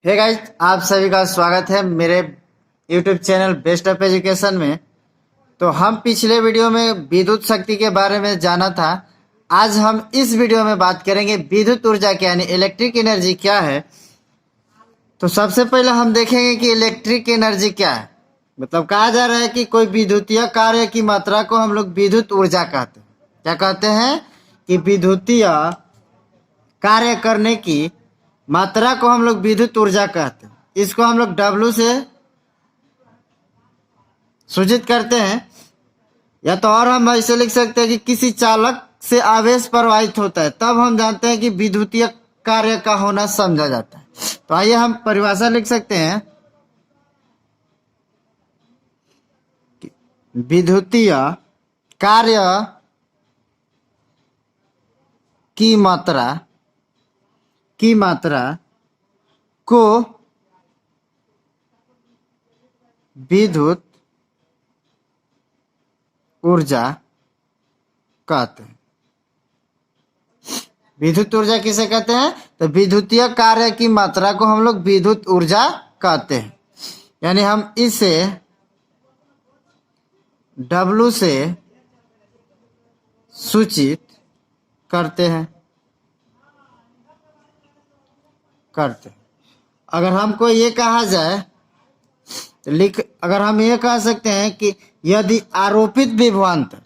Hey guys, आप सभी का स्वागत है मेरे YouTube channel best of education में। तो हम पिछले वीडियो में विद्युत शक्ति के बारे में जाना था। आज हम इस वीडियो में बात करेंगे विद्युत ऊर्जा क्या यानी इलेक्ट्रिक एनर्जी क्या है। तो सबसे पहले हम देखेंगे कि इलेक्ट्रिक एनर्जी क्या है। मतलब कहा जा रहा है कि कोई विद्युतीय कार्य की मात्रा को हम लोग विद्युत ऊर्जा कहते हैं। क्या कहते हैं कि विद्युतीय कार्य करने की मात्रा को हम लोग विद्युत ऊर्जा कहते हैं। इसको हम लोग W से सूचित करते हैं, या तो और हम ऐसे लिख सकते हैं कि किसी चालक से आवेश प्रवाहित होता है तब हम जानते हैं कि विद्युतीय कार्य का होना समझा जाता है। तो आइए हम परिभाषा लिख सकते हैं। विद्युतीय कार्य की मात्रा को विद्युत ऊर्जा कहते हैं। विद्युत ऊर्जा किसे कहते हैं? तो विद्युतीय कार्य की मात्रा को हम लोग विद्युत ऊर्जा कहते हैं। यानी हम इसे W से सूचित करते हैं। अगर हमको ये कहा जाए तो अगर हम ये कह सकते हैं कि यदि आरोपित विभवांतर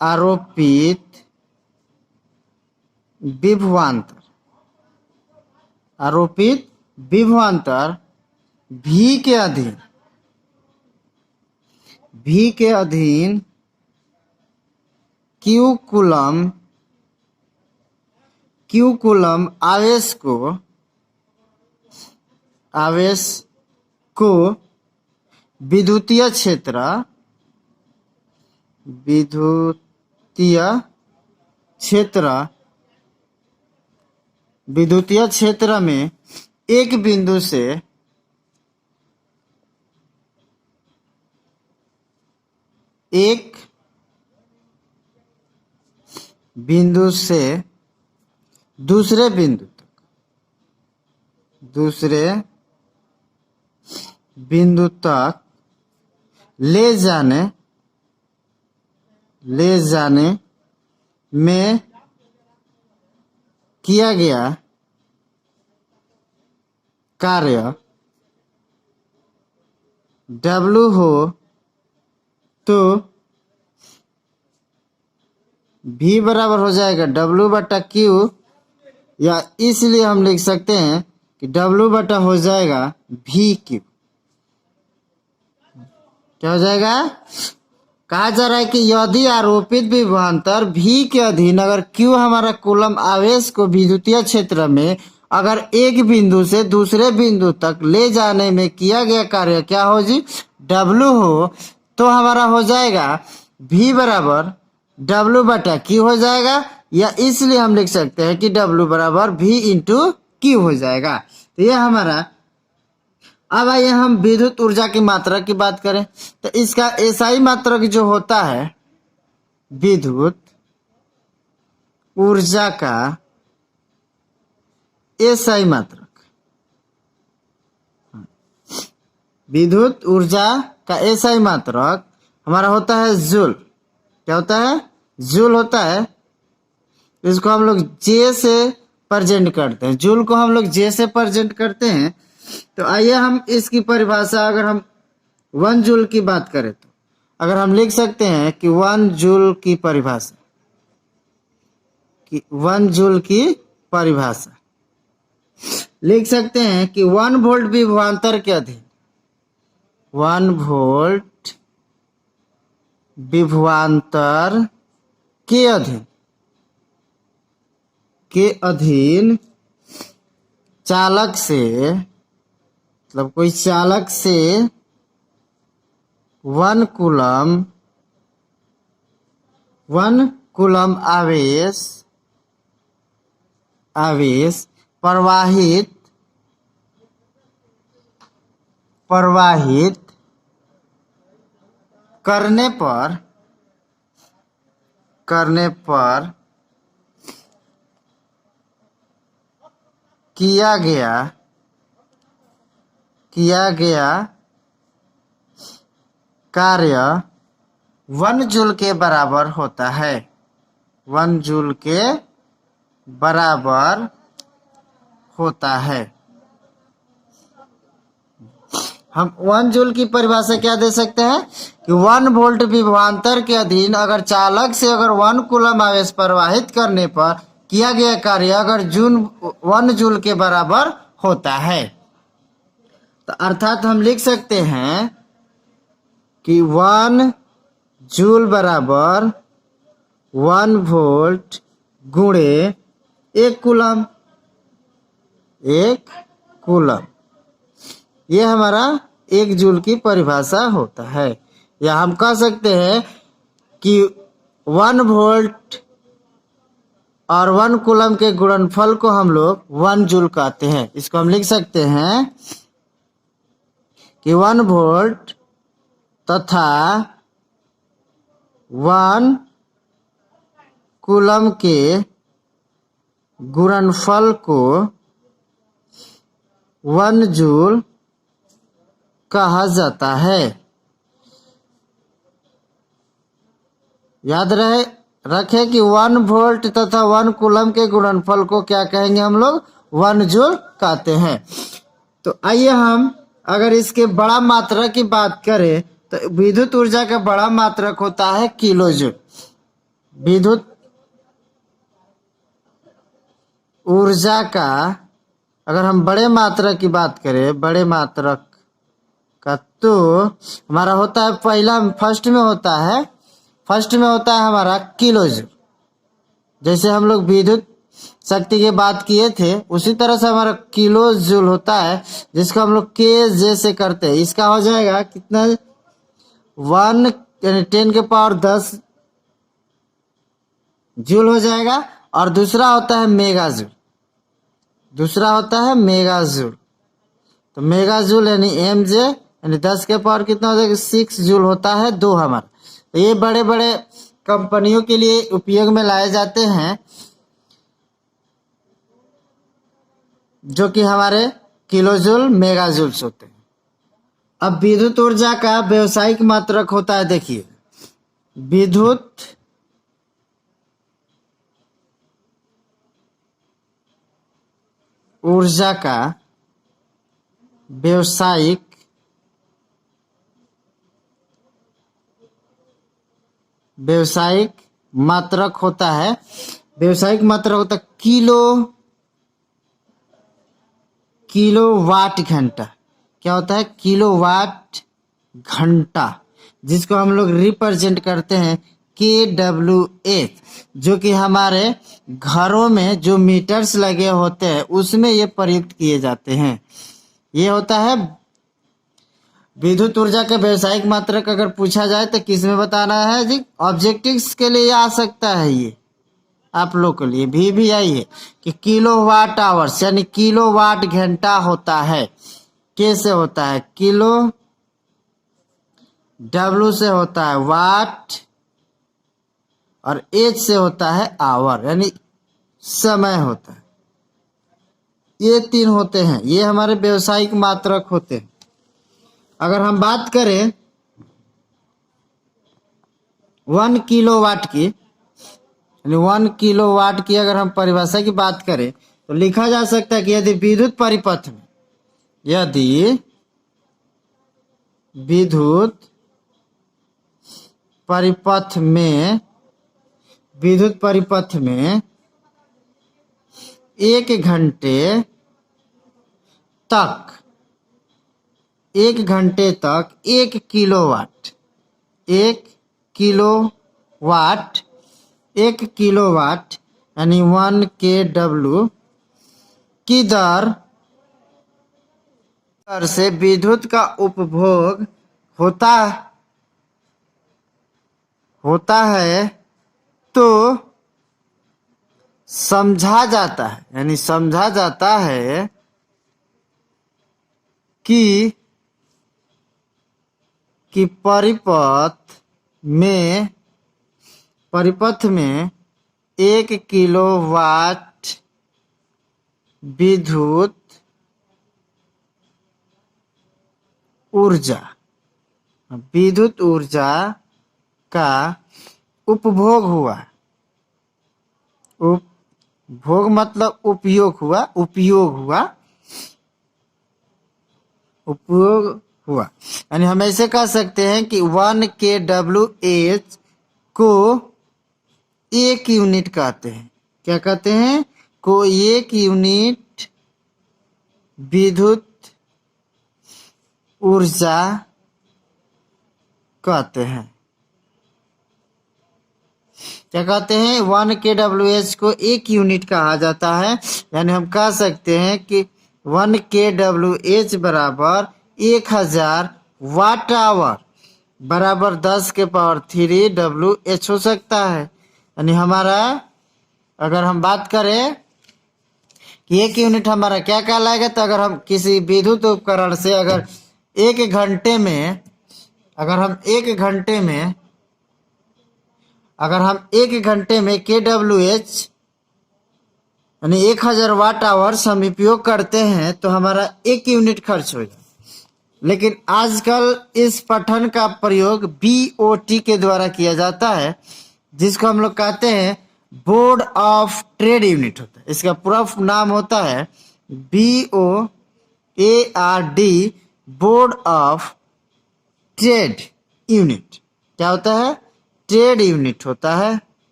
आरोपित विभवांतर V के अधीन Q कूलम आवेश को विद्युतीय क्षेत्र में एक बिंदु से दूसरे बिंदु तक ले जाने में किया गया कार्य W हो तो V बराबर हो जाएगा W/Q, या इसलिए हम लिख सकते हैं कि W हो जाएगा VQ। क्या हो जाएगा? कहा जा रहा है कि यदि आरोपित विभवांतर V के अधीन अगर Q हमारा कूलम आवेश को विद्युतीय क्षेत्र में अगर एक बिंदु से दूसरे बिंदु तक ले जाने में किया गया कार्य क्या हो जी? W हो तो हमारा हो जाएगा V बराबर W/Q हो जाएगा, या इसलिए हम लिख सकते हैं कि W बराबर V/Q हो जाएगा। तो यह हमारा। अब आइए हम विद्युत ऊर्जा की मात्रा की बात करें तो इसका एसआई मात्रक जो होता है विद्युत ऊर्जा का एसआई मात्रक हमारा होता है जूल। क्या होता है? जूल होता है। इसको हम लोग J से प्रेजेंट करते हैं। जूल को हम लोग J से प्रेजेंट करते हैं। तो आइए हम इसकी परिभाषा, अगर हम 1 जूल की बात करें तो अगर हम लिख सकते हैं कि 1 जूल की परिभाषा लिख सकते हैं कि 1 वोल्ट विभवांतर के अधीन 1 वोल्ट विभवांतर के अधीन चालक से, मतलब कोई चालक से 1 कूलम आवेश प्रवाहित करने पर किया गया कार्य 1 जूल के बराबर होता है। 1 जूल के बराबर होता है। हम 1 जूल की परिभाषा क्या दे सकते हैं कि 1 वोल्ट विभवांतर के अधीन अगर चालक से अगर 1 कूलम आवेश प्रवाहित करने पर किया गया कार्य अगर 1 जूल के बराबर होता है। तो अर्थात हम लिख सकते हैं कि 1 जूल बराबर 1 वोल्ट गुणे 1 कूलम। ये हमारा 1 जूल की परिभाषा होता है। या हम कह सकते हैं कि 1 वोल्ट और 1 कूलम के गुणनफल को हम लोग 1 जूल कहते हैं। इसको हम लिख सकते हैं कि 1 वोल्ट तथा 1 कूलम के गुणनफल को 1 जूल कहा जाता है। याद रखें कि 1 वोल्ट तथा 1 कूलम के गुणनफल को क्या कहेंगे हम लोग 1 जूल कहते हैं। तो आइए हम अगर इसके बड़ा मात्रक की बात करें तो विद्युत ऊर्जा का बड़ा मात्रक होता है किलो जूल। विद्युत ऊर्जा का अगर हम बड़े मात्रक की बात करें, बड़े मात्रक का तो हमारा होता है फर्स्ट में होता है हमारा किलो जूल। जैसे हम लोग विद्युत शक्ति की बात किए थे उसी तरह से हमारा किलो जूल होता है, जिसको हम लोग के जे से करते हैं। इसका हो जाएगा कितना 1 यानी 10 के पावर 10 जूल हो जाएगा। और दूसरा होता है मेगा जूल। तो मेगा जूल यानी एम जे यानी 10 के पावर कितना हो जाएगा 6 जूल होता है 2 हमारा। तो ये बड़े बड़े कंपनियों के लिए उपयोग में लाए जाते हैं, जो कि हमारे किलो जूल मेगा जूल होते हैं। अब विद्युत ऊर्जा का व्यवसायिक मात्रक होता है, देखिए विद्युत ऊर्जा का व्यवसायिक मात्रक होता है किलो वाट घंटा। क्या होता है किलो वाट घंटा, जिसको हम लोग रिप्रेजेंट करते हैं KWH, जो कि हमारे घरों में जो मीटर्स लगे होते हैं उसमें ये प्रयुक्त किए जाते हैं। ये होता है विद्युत ऊर्जा का व्यवसायिक मात्रक। अगर पूछा जाए तो किस में बताना है जी, ऑब्जेक्टिव्स के लिए आ सकता है। ये आप लोग के लिए भी आई है कि किलो वाट आवर्स यानी किलो वाट घंटा होता है। कैसे होता है किलो, W से होता है वाट और H से होता है आवर यानी समय होता है। ये 3 होते हैं, ये हमारे व्यवसायिक मात्रक होते हैं। अगर हम बात करें 1 किलोवाट की, यानी 1 किलोवाट की अगर हम परिभाषा की बात करें तो लिखा जा सकता है कि यदि विद्युत परिपथ में 1 घंटे तक 1 किलोवाट यानी 1 kW की दर से विद्युत का उपभोग होता है तो समझा जाता है कि परिपथ में 1 किलोवाट विद्युत ऊर्जा, विद्युत ऊर्जा का उपभोग हुआ। उपभोग मतलब उपयोग हुआ, उपयोग हुआ, उपयोग हुआ। यानी हम ऐसे कह सकते हैं कि 1 kWh को एक यूनिट कहते हैं। क्या कहते हैं? को एक यूनिट विद्युत ऊर्जा कहते हैं। क्या कहते हैं? 1 kWh को एक यूनिट कहा जाता है। यानी हम कह सकते हैं कि 1 kWh बराबर 1000 वाट आवर बराबर 10 के पावर 3 WH हो सकता है। यानी हमारा अगर हम बात करें कि एक यूनिट हमारा क्या कहलाएगा, तो अगर हम किसी विद्युत उपकरण से अगर एक घंटे में KWH यानी 1000 वाट आवर्स हम उपयोग करते हैं तो हमारा एक यूनिट खर्च हो जाए। लेकिन आजकल इस पठन का प्रयोग BOT के द्वारा किया जाता है, जिसको हम लोग कहते हैं बोर्ड ऑफ ट्रेड यूनिट होता है। इसका पूरा नाम होता है BOARD, board of trade unit. क्या होता है? ट्रेड यूनिट होता है,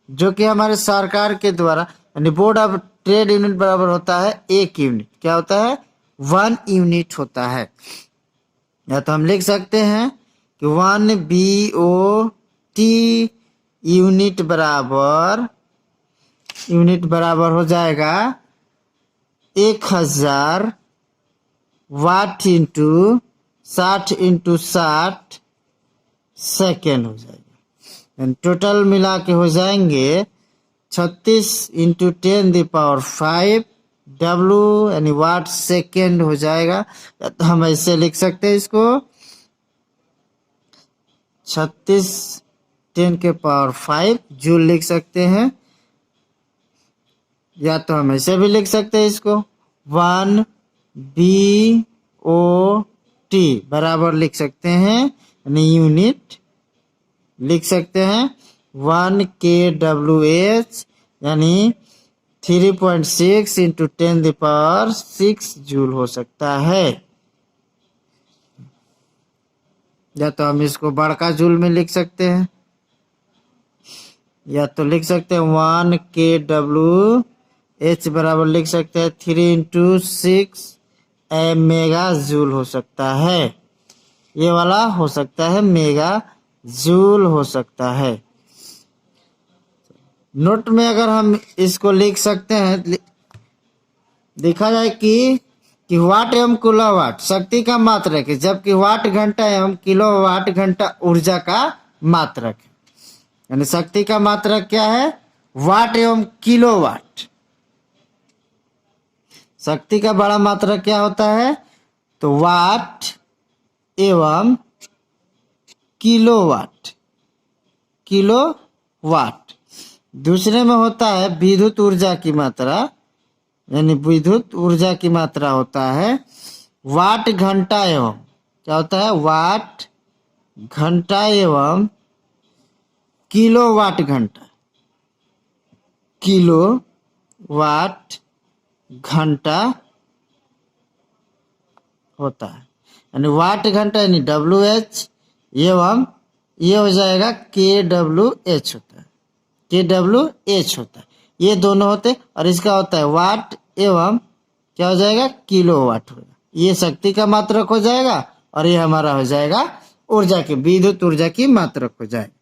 जो कि हमारे सरकार के द्वारा, यानी बोर्ड ऑफ ट्रेड यूनिट बराबर होता है एक यूनिट। क्या होता है? 1 यूनिट होता है। या तो हम लिख सकते हैं कि 1 BOT यूनिट बराबर हो जाएगा 1000 वाट इंटू 60 इंटू 60 सेकेंड हो जाएगा। टोटल मिला के हो जाएंगे 36 इंटू 10⁵ W यानी वाट सेकेंड हो जाएगा। तो हम ऐसे लिख सकते हैं इसको 36 10⁵ जूल लिख सकते हैं। या तो हम ऐसे भी लिख सकते हैं इसको 1 BOT बराबर लिख सकते हैं, यानी यूनिट लिख सकते हैं 1 kWh यानी 3.6 इंटू 10⁶ जूल हो सकता है। या तो हम इसको बड़का जूल में लिख सकते हैं, या तो लिख सकते हैं 1 kWh बराबर लिख सकते हैं 3 इंटू 6 मेगा जूल हो सकता है। ये वाला हो सकता है मेगा जूल हो सकता है। नोट में अगर हम इसको लिख सकते हैं, देखा जाए कि वाट एवं किलोवाट शक्ति का मात्रक है, जबकि वाट घंटा एवं किलोवाट घंटा ऊर्जा का मात्रक है। यानी शक्ति का मात्रक क्या है? वाट एवं किलोवाट। शक्ति का बड़ा मात्रक क्या होता है? तो वाट एवं किलोवाट। दूसरे में होता है विद्युत ऊर्जा की मात्रा, यानी विद्युत ऊर्जा की मात्रा होता है वाट घंटा एवं, क्या होता है? वाट घंटा एवं किलोवाट घंटा। किलोवाट घंटा होता है, यानी वाट घंटा यानी WH एवं ये हो जाएगा KWH होता है। KWH होता है, ये दोनों होते, और इसका होता है वाट एवं क्या हो जाएगा? किलोवाट होगा। ये शक्ति का मात्रक हो जाएगा और ये हमारा हो जाएगा ऊर्जा की, विद्युत ऊर्जा की मात्रक हो जाएगा।